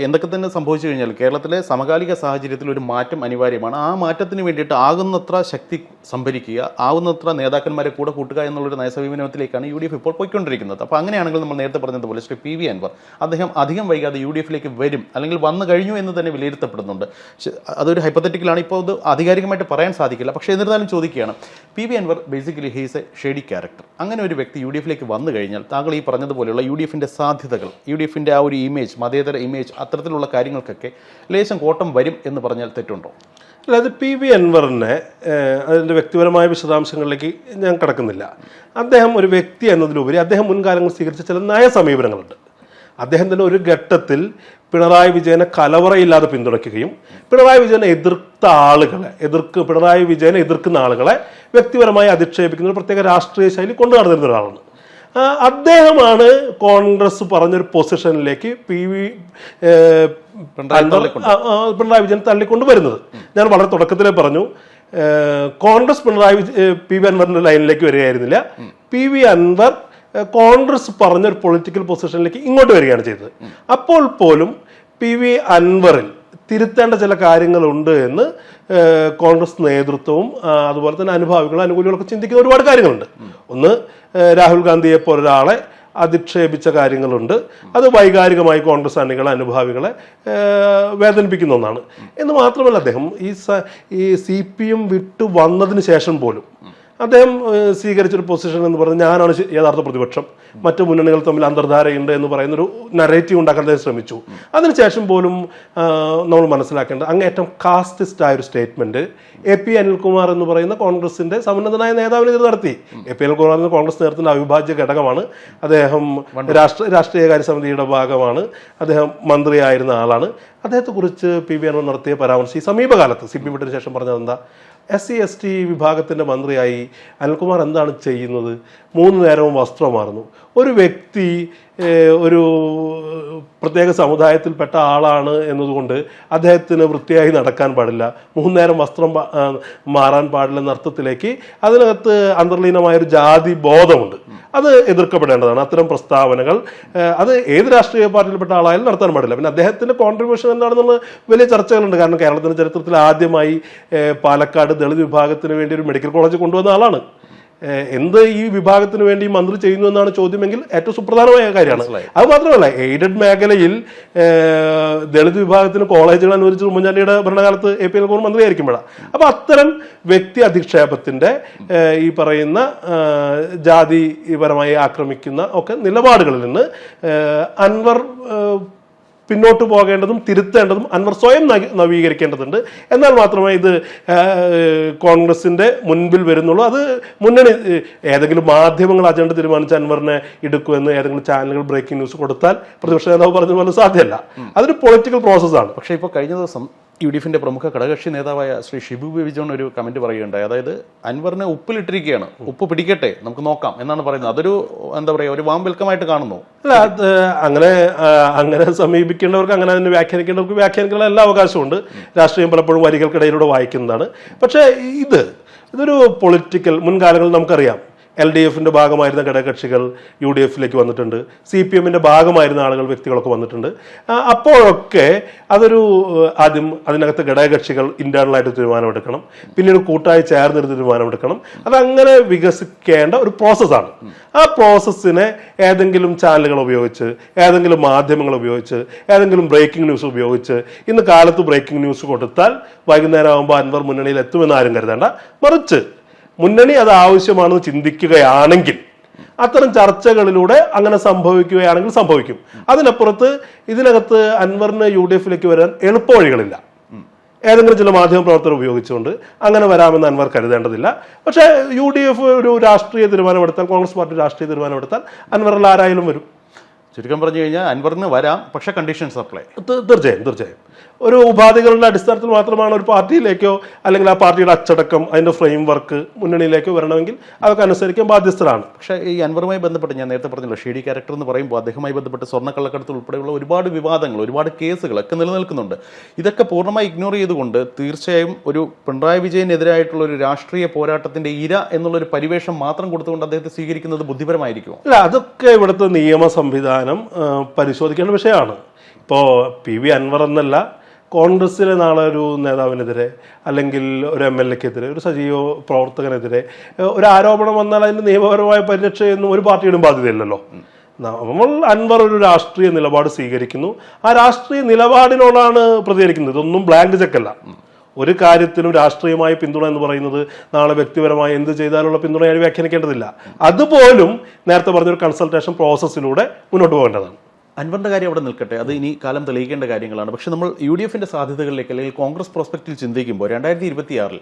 എന്തൊക്കെ തന്നെ സംഭവിച്ചു കഴിഞ്ഞാൽ കേരളത്തിലെ സമകാലിക സാഹചര്യത്തിൽ ഒരു മാറ്റം അനിവാര്യമാണ്. ആ മാറ്റത്തിന് വേണ്ടിയിട്ട് ആകുന്നത്ര ശക്തി സംഭരിക്കുക, ആവുന്നത്ര നേതാക്കന്മാരെ കൂടെ കൂട്ടുക എന്നുള്ളൊരു നയസമീപനത്തിലേക്കാണ് UDF ഇപ്പോൾ പോയിക്കൊണ്ടിരിക്കുന്നത്. അപ്പോൾ അങ്ങനെയാണെങ്കിൽ നമ്മൾ നേരത്തെ പറഞ്ഞതുപോലെ ശ്രീ PV അൻവർ അദ്ദേഹം അധികം വൈകാതെ UDF-ലേക്ക് വരും അല്ലെങ്കിൽ വന്നു കഴിഞ്ഞു എന്ന് തന്നെ വിലയിരുത്തപ്പെടുന്നുണ്ട്. അതൊരു ഹൈപ്പത്തറ്റിക്കലാണ്, ഇപ്പോൾ അത് ആധികാരികമായിട്ട് പറയാൻ സാധിക്കില്ല. പക്ഷേ എന്നിരുന്നാലും ചോദിക്കുകയാണ്, PV Anvar basically he's a shady character. അങ്ങനെ ഒരു വ്യക്തി UDF-ലേക്ക് വന്നു കഴിഞ്ഞാൽ താങ്കൾ ഈ പറഞ്ഞതുപോലെയുള്ള UDF-ന്റെ സാധ്യതകൾ, UDF-ന്റെ ആ ഒരു ഇമേജ്, മതേതര ഇമേജ്, അത്തരത്തിലുള്ള കാര്യങ്ങൾക്കൊക്കെ ലേശം കോട്ടം വരും എന്ന് പറഞ്ഞാൽ തെറ്റുണ്ടോ? അല്ലാതെ PV അൻവറിനെ അതിൻ്റെ വ്യക്തിപരമായ വിശദാംശങ്ങളിലേക്ക് ഞാൻ കടക്കുന്നില്ല. അദ്ദേഹം ഒരു വ്യക്തി എന്നതിലുപരി അദ്ദേഹം മുൻകാലങ്ങളിൽ സ്വീകരിച്ച ചില നയ സമീപനങ്ങളുണ്ട്. അദ്ദേഹം തന്നെ ഒരു ഘട്ടത്തിൽ പിണറായി വിജയനെ കലവറയില്ലാതെ പിന്തുണയ്ക്കുകയും പിണറായി വിജയനെ പിണറായി വിജയനെ എതിർക്കുന്ന ആളുകളെ വ്യക്തിപരമായി അധിക്ഷേപിക്കുന്ന ഒരു പ്രത്യേക രാഷ്ട്രീയ ശൈലി കൊണ്ടു നടന്നിരുന്ന ഒരാളാണ്. അദ്ദേഹമാണ് കോൺഗ്രസ് പറഞ്ഞൊരു പൊസിഷനിലേക്ക് പിണറായി വിജയൻ തള്ളിക്കൊണ്ടുവരുന്നത്. ഞാൻ വളരെ തുടക്കത്തിലേ പറഞ്ഞു, കോൺഗ്രസ് PV അൻവറിന്റെ ലൈനിലേക്ക് വരികയായിരുന്നില്ല. PV അൻവർ കോൺഗ്രസ് പറഞ്ഞൊരു പൊളിറ്റിക്കൽ പൊസിഷനിലേക്ക് ഇങ്ങോട്ട് വരികയാണ് ചെയ്തത്. അപ്പോൾ പോലും PV അൻവറിൽ തിരുത്തേണ്ട ചില കാര്യങ്ങളുണ്ട് എന്ന് കോൺഗ്രസ് നേതൃത്വവും അതുപോലെ തന്നെ അനുകൂലികളൊക്കെ ചിന്തിക്കുന്ന ഒരുപാട് കാര്യങ്ങളുണ്ട്. ഒന്ന്, രാഹുൽ ഗാന്ധിയെ പോലൊരാളെ അധിക്ഷേപിച്ച കാര്യങ്ങളുണ്ട്. അത് വൈകാരികമായി കോൺഗ്രസ് അനുഭാവികളെ വേദനിപ്പിക്കുന്ന ഒന്നാണ്. എന്ന് മാത്രമല്ല, അദ്ദേഹം ഈ CPM വിട്ടു വന്നതിന് ശേഷം പോലും അദ്ദേഹം സ്വീകരിച്ചൊരു പൊസിഷൻ എന്ന് പറഞ്ഞാൽ ഞാനാണ് യഥാർത്ഥ പ്രതിപക്ഷം, മറ്റു മുന്നണികൾ തമ്മിൽ അന്തർധാരയുണ്ട് എന്ന് പറയുന്നൊരു നറേറ്റീവ് ഉണ്ടാക്കാൻ അദ്ദേഹം ശ്രമിച്ചു. അതിനുശേഷം പോലും നമ്മൾ മനസ്സിലാക്കേണ്ടത് അങ്ങേറ്റം കാസ്റ്റിസ്റ്റ് ആയൊരു സ്റ്റേറ്റ്മെന്റ് AP അനിൽകുമാർ എന്ന് പറയുന്ന കോൺഗ്രസിന്റെ സമുന്നതനായ നേതാവിനെതിരെ നടത്തി. AP അനിൽകുമാർ എന്ന കോൺഗ്രസ് നേതൃത്വത്തിന്റെ അവിഭാജ്യ ഘടകമാണ്. അദ്ദേഹം രാഷ്ട്രീയകാര്യ സമിതിയുടെ ഭാഗമാണ്. അദ്ദേഹം മന്ത്രിയായിരുന്ന ആളാണ്. അദ്ദേഹത്തെക്കുറിച്ച് PV അൻവർ നടത്തിയ പരാമർശം ഈ സമീപകാലത്ത് CPM വിട്ടതിന് ശേഷം പറഞ്ഞത് എന്താ? SC/ST വിഭാഗത്തിൻ്റെ മന്ത്രിയായി അനിൽകുമാർ എന്താണ് ചെയ്യുന്നത്? 3 നേരവും വസ്ത്രം മാറുന്നു. ഒരു വ്യക്തി ഒരു പ്രത്യേക സമുദായത്തിൽപ്പെട്ട ആളാണ് എന്നതുകൊണ്ട് അദ്ദേഹത്തിന് വൃത്തിയായി നടക്കാൻ പാടില്ല, 3 നേരം വസ്ത്രം മാറാൻ പാടില്ലെന്ന അർത്ഥത്തിലേക്ക് അതിനകത്ത് അന്തർലീനമായൊരു ജാതി ബോധമുണ്ട്. അത് എതിർക്കപ്പെടേണ്ടതാണ്. അത്തരം പ്രസ്താവനകൾ അത് ഏത് രാഷ്ട്രീയ പാർട്ടിയിൽപ്പെട്ട ആളായാലും നടത്താൻ പാടില്ല. പിന്നെ അദ്ദേഹത്തിൻ്റെ കോൺട്രിബ്യൂഷൻ എന്താണെന്നുള്ള വലിയ ചർച്ചകളുണ്ട്. കാരണം കേരളത്തിൻ്റെ ചരിത്രത്തിൽ ആദ്യമായി പാലക്കാട് ദളിത് വിഭാഗത്തിന് വേണ്ടി ഒരു മെഡിക്കൽ കോളേജ് കൊണ്ടുവന്ന ആളാണ്. എന്ത് ഈ വിഭാഗത്തിന് വേണ്ടി മന്ത്രി ചെയ്യുന്നു എന്നാണ് ചോദ്യമെങ്കിൽ ഏറ്റവും സുപ്രധാനമായ കാര്യമാണ്. അത് മാത്രമല്ല, എയ്ഡഡ് മേഖലയിൽ ദളിത് വിഭാഗത്തിന് കോളേജുകൾ അനുവദിച്ചത് ഉമ്മൻചാണ്ടിയുടെ ഭരണകാലത്ത് APL അനിൽകുമാർ മന്ത്രിയായിരിക്കുമ്പോഴാണ്. അപ്പൊ അത്തരം വ്യക്തി അധിക്ഷേപത്തിന്റെ ഈ പറയുന്ന ജാതിപരമായി ആക്രമിക്കുന്ന ഒക്കെ നിലപാടുകളിൽ നിന്ന് അൻവർ പിന്നോട്ട് പോകേണ്ടതും തിരുത്തേണ്ടതും അൻവർ സ്വയം നവീകരിക്കേണ്ടതുണ്ട്. എന്നാൽ മാത്രമേ ഇത് കോൺഗ്രസിന്റെ മുൻപിൽ വരുന്നുള്ളൂ. അത് മുന്നണി ഏതെങ്കിലും മാധ്യമങ്ങൾ അജണ്ട തീരുമാനിച്ച് അൻവറിനെ എടുക്കുമെന്ന് ഏതെങ്കിലും ചാനലുകൾ ബ്രേക്കിംഗ് ന്യൂസ് കൊടുത്താൽ പ്രതിപക്ഷ നേതാവ് പറഞ്ഞ പോലെ സാധ്യമല്ല. അതൊരു പൊളിറ്റിക്കൽ പ്രോസസ്സാണ്. പക്ഷേ ഇപ്പോൾ കഴിഞ്ഞ ദിവസം UDFിന്റെ പ്രമുഖ ഘടകകക്ഷി നേതാവായ ശ്രീ ഷിബു ബേബി ജോൺ ഒരു കമന്റ് പറയുകയുണ്ടായി. അതായത് അൻവറിനെ ഉപ്പിലിട്ടിരിക്കുകയാണ്, ഉപ്പ് പിടിക്കട്ടെ, നമുക്ക് നോക്കാം എന്നാണ് പറയുന്നത്. അതൊരു എന്താ പറയുക, ഒരു വാം വെൽക്കമായിട്ട് കാണുന്നു. അല്ല, അത് അങ്ങനെ സമീപിക്കേണ്ടവർക്ക്, അങ്ങനെ അതിനെ വ്യാഖ്യാനിക്കേണ്ടവർക്ക് വ്യാഖ്യാനിക്കാനുള്ള എല്ലാ അവകാശമുണ്ട്. രാഷ്ട്രീയം പലപ്പോഴും വരികൾക്കിടയിലൂടെ വായിക്കുന്നതാണ്. പക്ഷേ ഇതൊരു പൊളിറ്റിക്കൽ, മുൻകാലങ്ങളിൽ നമുക്കറിയാം LDFിന്റെ ഭാഗമായിരുന്ന ഘടകകക്ഷികൾ UDFിലേക്ക് വന്നിട്ടുണ്ട്, CPMന്റെ ഭാഗമായിരുന്ന ആളുകൾ, വ്യക്തികളൊക്കെ വന്നിട്ടുണ്ട്. അപ്പോഴൊക്കെ ആദ്യം അതിനകത്ത് ഘടകകക്ഷികൾ ഇന്റേണലായിട്ട് തീരുമാനമെടുക്കണം, പിന്നീട് കൂട്ടായി ചേർന്നിരുന്ന് തീരുമാനമെടുക്കണം. അതങ്ങനെ വികസിക്കേണ്ട ഒരു പ്രോസസ്സാണ്. ആ പ്രോസസ്സിനെ ഏതെങ്കിലും ചാനലുകൾ ഉപയോഗിച്ച്, ഏതെങ്കിലും മാധ്യമങ്ങൾ ഉപയോഗിച്ച്, ഏതെങ്കിലും ബ്രേക്കിംഗ് ന്യൂസ് ഉപയോഗിച്ച് ഇന്ന് കാലത്ത് ബ്രേക്കിംഗ് ന്യൂസ് കൊടുത്താൽ വൈകുന്നേരം ആകുമ്പോൾ അൻവർ മുന്നണിയിൽ എത്തുമെന്ന് ആരും കരുതേണ്ട. മറിച്ച് മുന്നണി അത് ആവശ്യമാണെന്ന് ചിന്തിക്കുകയാണെങ്കിൽ, അത്തരം ചർച്ചകളിലൂടെ അങ്ങനെ സംഭവിക്കുകയാണെങ്കിൽ സംഭവിക്കും. അതിനപ്പുറത്ത് ഇതിനകത്ത് അൻവറിന് UDFിലേക്ക് വരാൻ എളുപ്പവഴികളില്ല. ഏതെങ്കിലും ചില മാധ്യമ പ്രവർത്തകർ ഉപയോഗിച്ചുകൊണ്ട് അങ്ങനെ വരാമെന്ന് അൻവർ കരുതേണ്ടതില്ല. പക്ഷേ UDF ഒരു രാഷ്ട്രീയ തീരുമാനമെടുത്താൽ, കോൺഗ്രസ് പാർട്ടി രാഷ്ട്രീയ തീരുമാനമെടുത്താൽ അൻവറിൽ ആരായാലും വരും. ചുരുക്കം പറഞ്ഞു കഴിഞ്ഞാൽ അൻവറിന് വരാം, പക്ഷേ കണ്ടീഷൻസ് അപ്ലൈ. തീർച്ചയായും ഒരു ഉപാധികളുടെ അടിസ്ഥാനത്തിൽ മാത്രമാണ് ഒരു പാർട്ടിയിലേക്കോ അല്ലെങ്കിൽ ആ പാർട്ടിയുടെ അച്ചടക്കം, അതിന്റെ ഫ്രെയിം വർക്ക് മുന്നണിയിലേക്കോ വരണമെങ്കിൽ അതൊക്കെ അനുസരിക്കാൻ ബാധ്യസ്ഥരാണ്. പക്ഷേ ഈ അൻവറുമായി ബന്ധപ്പെട്ട് ഞാൻ നേരത്തെ പറഞ്ഞല്ലോ, ഷെയ്ഡി ക്യാരക്ടർ എന്ന് പറയുമ്പോൾ അദ്ദേഹവുമായി ബന്ധപ്പെട്ട് സ്വർണ്ണക്കള്ളക്കടത്ത് ഉൾപ്പെടെയുള്ള ഒരുപാട് വിവാദങ്ങൾ, ഒരുപാട് കേസുകളൊക്കെ നിലനിൽക്കുന്നുണ്ട്. ഇതൊക്കെ പൂർണ്ണമായി ഇഗ്നോർ ചെയ്തുകൊണ്ട് തീർച്ചയായും ഒരു പിണറായി വിജയനെതിരായിട്ടുള്ള ഒരു രാഷ്ട്രീയ പോരാട്ടത്തിന്റെ ഇര എന്നുള്ളൊരു പരിവേഷം മാത്രം കൊടുത്തുകൊണ്ട് അദ്ദേഹത്തെ സ്വീകരിക്കുന്നത് ബുദ്ധിപരമായിരിക്കുമോ? അല്ല, അതൊക്കെ ഇവിടുത്തെ നിയമ സംവിധാനം പരിശോധിക്കേണ്ട വിഷയമാണ്. ഇപ്പോൾ PV അൻവർ എന്നല്ല, കോൺഗ്രസിലെ നാളെ ഒരു നേതാവിനെതിരെ അല്ലെങ്കിൽ ഒരു MLAക്കെതിരെ, ഒരു സജീവ പ്രവർത്തകനെതിരെ ഒരു ആരോപണം വന്നാൽ അതിൻ്റെ നിയമപരമായ പരിരക്ഷയൊന്നും ഒരു പാർട്ടിയുടെയും ബാധ്യതയില്ലല്ലോ. നമ്മൾ അൻവർ ഒരു രാഷ്ട്രീയ നിലപാട് സ്വീകരിക്കുന്നു, ആ രാഷ്ട്രീയ നിലപാടിനോടാണ് പ്രതികരിക്കുന്നത്. ഇതൊന്നും ബ്ലാങ്ക് ചെക്കല്ല. ഒരു കാര്യത്തിനും രാഷ്ട്രീയമായ പിന്തുണ എന്ന് പറയുന്നത് നാളെ വ്യക്തിപരമായി എന്ത് ചെയ്താലുള്ള പിന്തുണയായി വ്യാഖ്യാനിക്കേണ്ടതില്ല. അതുപോലും നേരത്തെ പറഞ്ഞൊരു കൺസൾട്ടേഷൻ പ്രോസസ്സിലൂടെ മുന്നോട്ട് പോകേണ്ടതാണ്. അൻവറിന്റെ കാര്യം അവിടെ നിൽക്കട്ടെ, അത് ഇനി കാലം തെളിയിക്കേണ്ട കാര്യങ്ങളാണ്. പക്ഷെ നമ്മൾ UDFിന്റെ സാധ്യതകളിലേക്ക് അല്ലെങ്കിൽ കോൺഗ്രസ് പ്രോസ്പെക്റ്റിൽ ചിന്തിക്കുമ്പോൾ 2026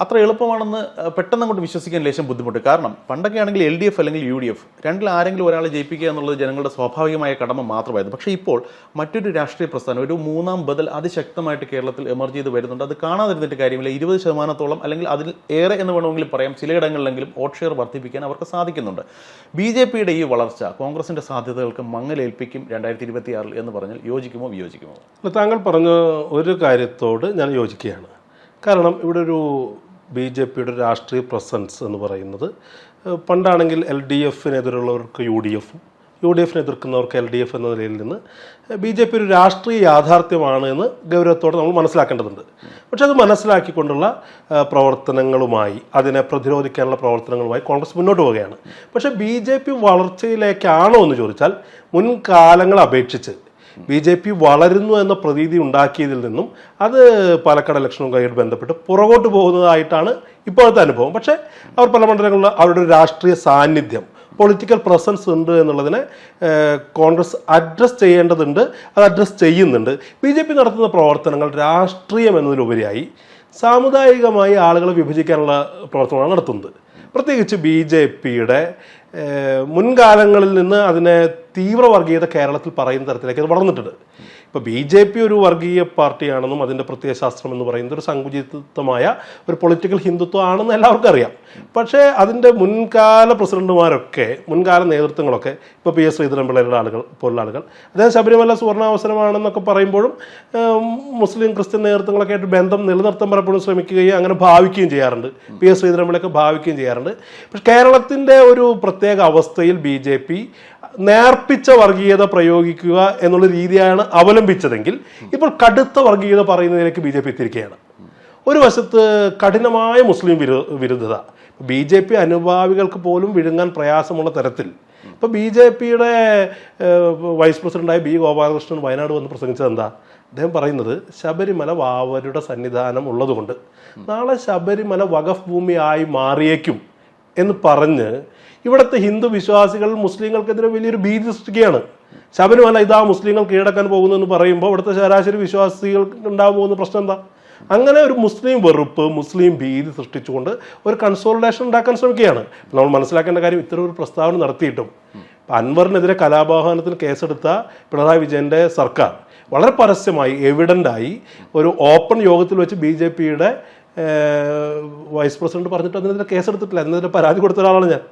അത്ര എളുപ്പമാണെന്ന് പെട്ടെന്ന് അങ്ങോട്ട് വിശ്വസിക്കാൻ ലേശം ബുദ്ധിമുട്ട്. കാരണം പണ്ടൊക്കെ ആണെങ്കിൽ LDF അല്ലെങ്കിൽ UDF രണ്ടിൽ ആരെങ്കിലും ഒരാളെ ജയിപ്പിക്കുക എന്നുള്ളത് ജനങ്ങളുടെ സ്വാഭാവികമായ കടമ മാത്രമായിരുന്നു. പക്ഷേ ഇപ്പോൾ മറ്റൊരു രാഷ്ട്രീയ പ്രസ്ഥാനം, ഒരു മൂന്നാം ബദൽ അതിശക്തമായിട്ട് കേരളത്തിൽ എമർജ് ചെയ്ത് വരുന്നുണ്ട്. അത് കാണാതിരുന്നിട്ട് കാര്യമില്ല. 20% അല്ലെങ്കിൽ അതിൽ ഏറെ എന്ന് വേണമെങ്കിലും പറയാം, ചിലയിടങ്ങളിലെങ്കിലും വോട്ട് ഷെയർ വർദ്ധിപ്പിക്കാൻ അവർക്ക് സാധിക്കുന്നുണ്ട്. BJPയുടെ ഈ വളർച്ച കോൺഗ്രസിന്റെ സാധ്യതകൾക്ക് മങ്ങലേൽപ്പിക്കും 2026 എന്ന് പറഞ്ഞാൽ യോജിക്കുമോ വിയോജിക്കുമോ? താങ്കൾ പറഞ്ഞ ഒരു കാര്യത്തോട് ഞാൻ യോജിക്കുകയാണ്. കാരണം ഇവിടെ ഒരു BJPയുടെ രാഷ്ട്രീയ പ്രസൻസ് എന്ന് പറയുന്നത്, പണ്ടാണെങ്കിൽ LDFിനെതിരുള്ളവർക്ക് UDFും UDFിനെ എതിർക്കുന്നവർക്ക് LDF എന്ന നിലയിൽ നിന്ന് BJP ഒരു രാഷ്ട്രീയ യാഥാർത്ഥ്യമാണ് എന്ന് ഗൗരവത്തോടെ നമ്മൾ മനസ്സിലാക്കേണ്ടതുണ്ട്. പക്ഷെ അത് മനസ്സിലാക്കിക്കൊണ്ടുള്ള പ്രവർത്തനങ്ങളുമായി, അതിനെ പ്രതിരോധിക്കാനുള്ള പ്രവർത്തനങ്ങളുമായി കോൺഗ്രസ് മുന്നോട്ട് പോവുകയാണ്. പക്ഷേ BJP വളർച്ചയിലേക്കാണോ എന്ന് ചോദിച്ചാൽ, മുൻകാലങ്ങളെ അപേക്ഷിച്ച് BJP വളരുന്നു എന്ന പ്രതീതി ഉണ്ടാക്കിയതിൽ നിന്നും അത് പാലക്കാട് ഇലക്ഷനുമായി ബന്ധപ്പെട്ട് പുറകോട്ട് പോകുന്നതായിട്ടാണ് ഇപ്പോഴത്തെ അനുഭവം. പക്ഷേ അവർ പല മണ്ഡലങ്ങളിൽ അവരുടെ രാഷ്ട്രീയ സാന്നിധ്യം, പൊളിറ്റിക്കൽ പ്രസൻസ് ഉണ്ട് എന്നുള്ളതിനെ കോൺഗ്രസ് അഡ്രസ് ചെയ്യേണ്ടതുണ്ട്. അത് അഡ്രസ് ചെയ്യുന്നുണ്ട്. BJP നടത്തുന്ന പ്രവർത്തനങ്ങൾ രാഷ്ട്രീയം എന്നതിലുപരിയായി സാമുദായികമായി ആളുകളെ വിഭജിക്കാനുള്ള പ്രവർത്തനമാണ് നടത്തുന്നത്. പ്രത്യേകിച്ച് BJPയുടെ മുൻകാലങ്ങളിൽ നിന്ന് അതിനെ തീവ്രവർഗീയത കേരളത്തിൽ പറയുന്ന തരത്തിലേക്ക് അത് വളർന്നിട്ടുണ്ട്. ഇപ്പോൾ BJP ഒരു വർഗീയ പാർട്ടിയാണെന്നും അതിൻ്റെ പ്രത്യയശാസ്ത്രം എന്ന് പറയുന്നത് ഒരു സങ്കുചിതമായ ഒരു പൊളിറ്റിക്കൽ ഹിന്ദുത്വം ആണെന്ന് എല്ലാവർക്കും അറിയാം. പക്ഷേ അതിൻ്റെ മുൻകാല പ്രസിഡന്റുമാരൊക്കെ, മുൻകാല നേതൃത്വങ്ങളൊക്കെ, ഇപ്പോൾ PS ശ്രീധരൻപിള്ളയുടെ പോലുള്ള ആളുകൾ അദ്ദേഹം ശബരിമല സുവർണാവസരമാണെന്നൊക്കെ പറയുമ്പോഴും മുസ്ലിം ക്രിസ്ത്യൻ നേതൃത്വങ്ങളൊക്കെ ആയിട്ട് ബന്ധം നിലനിർത്താൻ പലപ്പോഴും ശ്രമിക്കുകയും അങ്ങനെ ഭാവിക്കുകയും ചെയ്യാറുണ്ട്. PS ശ്രീധരൻപിള്ളയൊക്കെ ഭാവിക്കുകയും ചെയ്യാറുണ്ട്. പക്ഷെ കേരളത്തിൻ്റെ ഒരു പ്രത്യേക അവസ്ഥയിൽ BJP നേർപ്പിച്ച വർഗീയത പ്രയോഗിക്കുക എന്നുള്ള രീതിയാണ് അവലംബിച്ചതെങ്കിൽ ഇപ്പോൾ കടുത്ത വർഗീയത പറയുന്നതിലേക്ക് BJP എത്തിയിരിക്കുകയാണ്. ഒരു വശത്ത് കഠിനമായ മുസ്ലിം വിരുദ്ധത, BJP അനുഭാവികൾക്ക് പോലും വിഴുങ്ങാൻ പ്രയാസമുള്ള തരത്തിൽ ഇപ്പോൾ BJPയുടെ വൈസ് പ്രസിഡന്റായ B. ഗോപാലകൃഷ്ണൻ വയനാട് വന്ന് പ്രസംഗിച്ചത് എന്താ? അദ്ദേഹം പറയുന്നത് ശബരിമല വാവരുടെ സന്നിധാനം ഉള്ളതുകൊണ്ട് നാളെ ശബരിമല വഖഫ് ഭൂമിയായി മാറിയേക്കും എന്ന് പറഞ്ഞ് ഇവിടുത്തെ ഹിന്ദു വിശ്വാസികൾ മുസ്ലിങ്ങൾക്കെതിരെ വലിയൊരു ഭീതി സൃഷ്ടിക്കുകയാണ്. ശബരിമല ഇതാ മുസ്ലിങ്ങൾ കീഴടക്കാൻ പോകുന്നു എന്ന് പറയുമ്പോൾ ഇവിടുത്തെ ശരാശരി വിശ്വാസികൾക്ക് ഉണ്ടാകാൻ പോകുന്ന പ്രശ്നം എന്താ? അങ്ങനെ ഒരു മുസ്ലിം വെറുപ്പ്, മുസ്ലിം ഭീതി സൃഷ്ടിച്ചുകൊണ്ട് ഒരു കൺസോളിഡേഷൻ ഉണ്ടാക്കാൻ ശ്രമിക്കുകയാണ്. നമ്മൾ മനസ്സിലാക്കേണ്ട കാര്യം, ഇത്തരം ഒരു പ്രസ്താവന നടത്തിയിട്ടും അൻവറിനെതിരെ കലാപാഹനത്തിന് കേസെടുത്ത പിണറായി വിജയൻ്റെ സർക്കാർ വളരെ പരസ്യമായി എവിഡൻ്റായി ഒരു ഓപ്പൺ യോഗത്തിൽ വെച്ച് BJPയുടെ വൈസ് പ്രസിഡന്റ് പറഞ്ഞിട്ട് അതിനെതിരെ കേസെടുത്തിട്ടില്ല. അതിനെതിരെ പരാതി കൊടുത്ത ഒരാളാണ് ഞാൻ.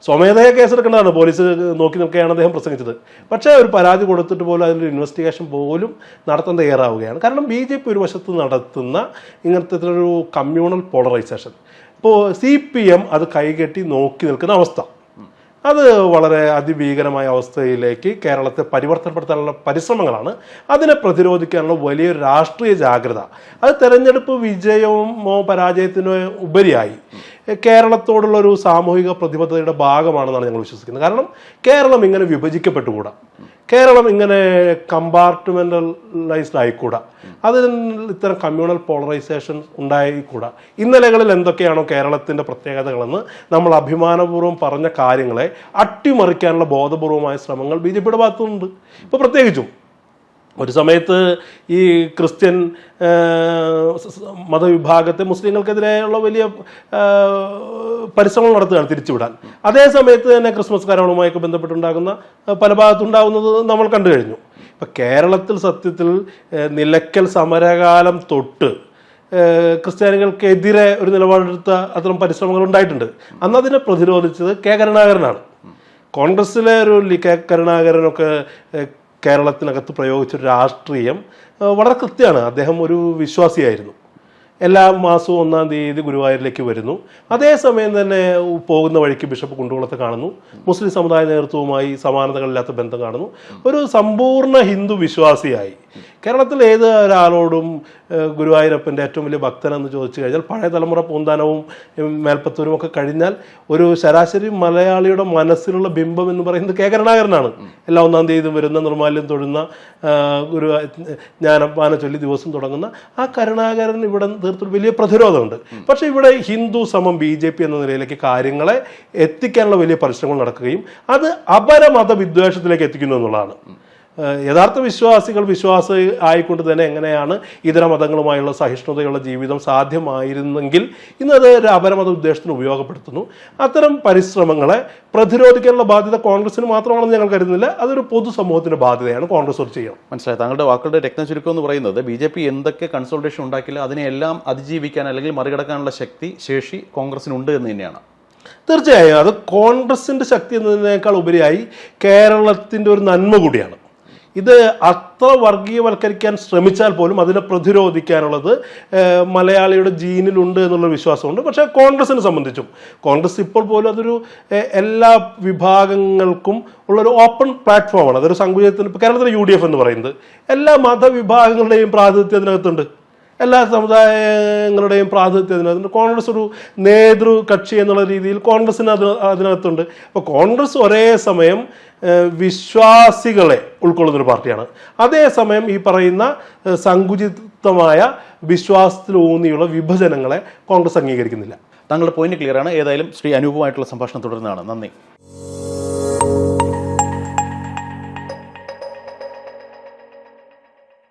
സ്വമേധയാ കേസെടുക്കേണ്ടതാണ്, പോലീസ് നോക്കി നിൽക്കുകയാണ് അദ്ദേഹം പ്രസംഗിച്ചത്. പക്ഷേ ഒരു പരാതി കൊടുത്തിട്ട് പോലും അതിലൊരു ഇൻവെസ്റ്റിഗേഷൻ പോലും നടത്താൻ തയ്യാറാവുകയാണ്. കാരണം BJP ഒരു വശത്ത് നടത്തുന്ന ഇങ്ങനത്തെ ഒരു കമ്മ്യൂണൽ പോളറൈസേഷൻ, ഇപ്പോൾ CPM അത് കൈകെട്ടി നോക്കി നിൽക്കുന്ന അവസ്ഥ, അത് വളരെ അതിഭീകരമായ അവസ്ഥയിലേക്ക് കേരളത്തെ പരിവർത്തനപ്പെടുത്താനുള്ള പരിശ്രമങ്ങളാണ്. അതിനെ പ്രതിരോധിക്കാനുള്ള വലിയൊരു രാഷ്ട്രീയ ജാഗ്രത, അത് തെരഞ്ഞെടുപ്പ് വിജയമോ പരാജയത്തിനോ ഉപരിയായി കേരളത്തോടുള്ള ഒരു സാമൂഹിക പ്രതിബദ്ധതയുടെ ഭാഗമാണെന്നാണ് ഞങ്ങൾ വിശ്വസിക്കുന്നത്. കാരണം കേരളം ഇങ്ങനെ വിഭജിക്കപ്പെട്ടുകൂടാ, കേരളം ഇങ്ങനെ കമ്പാർട്ട്മെൻ്റലൈസ്ഡ് ആയിക്കൂടാ, അതിൽ ഇത്തരം കമ്മ്യൂണൽ പോളറൈസേഷൻ ഉണ്ടായിക്കൂടാ. ഇന്നലകളിൽ എന്തൊക്കെയാണോ കേരളത്തിൻ്റെ പ്രത്യേകതകളെന്ന് നമ്മൾ അഭിമാനപൂർവ്വം പറഞ്ഞ കാര്യങ്ങളെ അട്ടിമറിക്കാനുള്ള ബോധപൂർവമായ ശ്രമങ്ങൾ BJPയുടെ ഭാഗത്തുനിന്നുണ്ട്. ഇപ്പോൾ പ്രത്യേകിച്ചും ഒരു സമയത്ത് ഈ ക്രിസ്ത്യൻ മതവിഭാഗത്തെ മുസ്ലിങ്ങൾക്കെതിരെയുള്ള വലിയ പരിശ്രമങ്ങൾ നടത്തുകയാണ് തിരിച്ചുവിടാൻ. അതേ സമയത്ത് തന്നെ ക്രിസ്മസ് കരോളുമായൊക്കെ ബന്ധപ്പെട്ടുണ്ടാകുന്ന പല ഭാഗത്തുണ്ടാകുന്നത് നമ്മൾ കണ്ടു കഴിഞ്ഞു. ഇപ്പം കേരളത്തിൽ സത്യത്തിൽ നിലയ്ക്കൽ സമരകാലം തൊട്ട് ക്രിസ്ത്യാനികൾക്കെതിരെ ഒരു നിലപാടെടുത്ത അത്തരം പരിശ്രമങ്ങൾ ഉണ്ടായിട്ടുണ്ട്. അന്ന് അതിനെ പ്രതിരോധിച്ചത് K. കരുണാകരനാണ്. കോൺഗ്രസ്സിലെ ഒരു K. കരുണാകരനൊക്കെ കേരളത്തിനകത്ത് പ്രയോഗിച്ചൊരു രാഷ്ട്രീയം വളരെ കൃത്യമാണ്. അദ്ദേഹം ഒരു വിശ്വാസിയായിരുന്നു. എല്ലാ മാസവും 1-ാം തീയതി ഗുരുവായൂരിലേക്ക് വരുന്നു. അതേസമയം തന്നെ പോകുന്ന വഴിക്ക് ബിഷപ്പ് കുണ്ടുകുളത്തെ കാണുന്നു. മുസ്ലിം സമുദായ നേതൃത്വവുമായി സമാനതകളില്ലാത്ത ബന്ധം കാണുന്നു. ഒരു സമ്പൂർണ്ണ ഹിന്ദു വിശ്വാസിയായി കേരളത്തിൽ ഏത് ഒരാളോടും ഗുരുവായൂരപ്പൻ്റെ ഏറ്റവും വലിയ ഭക്തനെന്ന് ചോദിച്ചു കഴിഞ്ഞാൽ, പഴയ തലമുറ പൂന്താനവും മേൽപ്പത്തൂരും ഒക്കെ കഴിഞ്ഞാൽ ഒരു ശരാശരി മലയാളിയുടെ മനസ്സിലുള്ള ബിംബം എന്ന് പറയുന്നത് K. കരുണാകരനാണ്. എല്ലാ 1-ാം തീയതി വരുന്ന, നിർമ്മാല്യം തൊഴുന്ന, ജ്ഞാനപ്പാന ചൊല്ലി ദിവസം തുടങ്ങുന്ന ആ കരുണാകരൻ ഇവിടെ തീർത്തും വലിയ പ്രതിരോധമുണ്ട്. പക്ഷേ ഇവിടെ ഹിന്ദു സമം BJP എന്ന നിലയിലേക്ക് കാര്യങ്ങളെ എത്തിക്കാനുള്ള വലിയ പരിശ്രമങ്ങൾ നടക്കുകയും അത് അപരമത വിദ്വേഷത്തിലേക്ക് എത്തിക്കുന്നു എന്നുള്ളതാണ്. യഥാർത്ഥ വിശ്വാസികൾ ആയിക്കൊണ്ട് തന്നെ എങ്ങനെയാണ് ഇതര മതങ്ങളുമായുള്ള സഹിഷ്ണുതയുള്ള ജീവിതം സാധ്യമായിരുന്നെങ്കിൽ ഇന്നത് ഒരു അപരമത ഉദ്ദേശത്തിന് ഉപയോഗപ്പെടുത്തുന്നു. അത്തരം പരിശ്രമങ്ങളെ പ്രതിരോധിക്കാനുള്ള ബാധ്യത കോൺഗ്രസിന് മാത്രമാണെന്ന് ഞങ്ങൾ കരുതുന്നില്ല. അതൊരു പൊതുസമൂഹത്തിന്റെ ബാധ്യതയാണ് കോൺഗ്രസ് ചെയ്യണം. മനസ്സിലായി. താങ്കളുടെ വാക്കുകളുടെ രത്ന ചുരുക്കം എന്ന് പറയുന്നത് BJP എന്തൊക്കെ കൺസോൾട്ടേഷൻ ഉണ്ടാക്കില്ല അതിനെല്ലാം അതിജീവിക്കാൻ അല്ലെങ്കിൽ മറികടക്കാനുള്ള ശേഷി കോൺഗ്രസിനുണ്ട് എന്ന് തന്നെയാണ്. തീർച്ചയായും അത് കോൺഗ്രസിന്റെ ശക്തി എന്നതിനേക്കാൾ ഉപരിയായി കേരളത്തിന്റെ ഒരു നന്മ കൂടിയാണ്. ഇത് അത്ര വർഗീയവൽക്കരിക്കാൻ ശ്രമിച്ചാൽ പോലും അതിനെ പ്രതിരോധിക്കാനുള്ളത് മലയാളിയുടെ ജീനിലുണ്ട് എന്നുള്ള വിശ്വാസമുണ്ട്. പക്ഷേ കോൺഗ്രസിനെ സംബന്ധിച്ചും കോൺഗ്രസ് ഇപ്പോൾ പോലും അതൊരു എല്ലാ വിഭാഗങ്ങൾക്കും ഉള്ളൊരു ഓപ്പൺ പ്ലാറ്റ്ഫോമാണ്. അതൊരു സങ്കുചിതത്തിന് ഇപ്പോൾ കേരളത്തിലെ UDF എന്ന് പറയുന്നത് എല്ലാ മതവിഭാഗങ്ങളുടെയും പ്രാതിനിധ്യം അതിനകത്തുണ്ട്, എല്ലാ സമുദായങ്ങളുടെയും പ്രാതിനിധ്യം അതിനകത്തുണ്ട്. കോൺഗ്രസ് ഒരു നേതൃ കക്ഷി എന്നുള്ള രീതിയിൽ കോൺഗ്രസിന് അതിനകത്തുണ്ട്. അപ്പോൾ കോൺഗ്രസ് ഒരേ സമയം വിശ്വാസികളെ ഉൾക്കൊള്ളുന്നൊരു പാർട്ടിയാണ്, അതേസമയം ഈ പറയുന്ന സങ്കുചിതമായ വിശ്വാസത്തിലൂന്നിയുള്ള വിഭജനങ്ങളെ കോൺഗ്രസ് അംഗീകരിക്കുന്നില്ല. താങ്കളുടെ പോയിന്റ് ക്ലിയർ ആണ്. ഏതായാലും ശ്രീ അനൂപുമായിട്ടുള്ള സംഭാഷണം തുടരുന്നതാണ്. നന്ദി.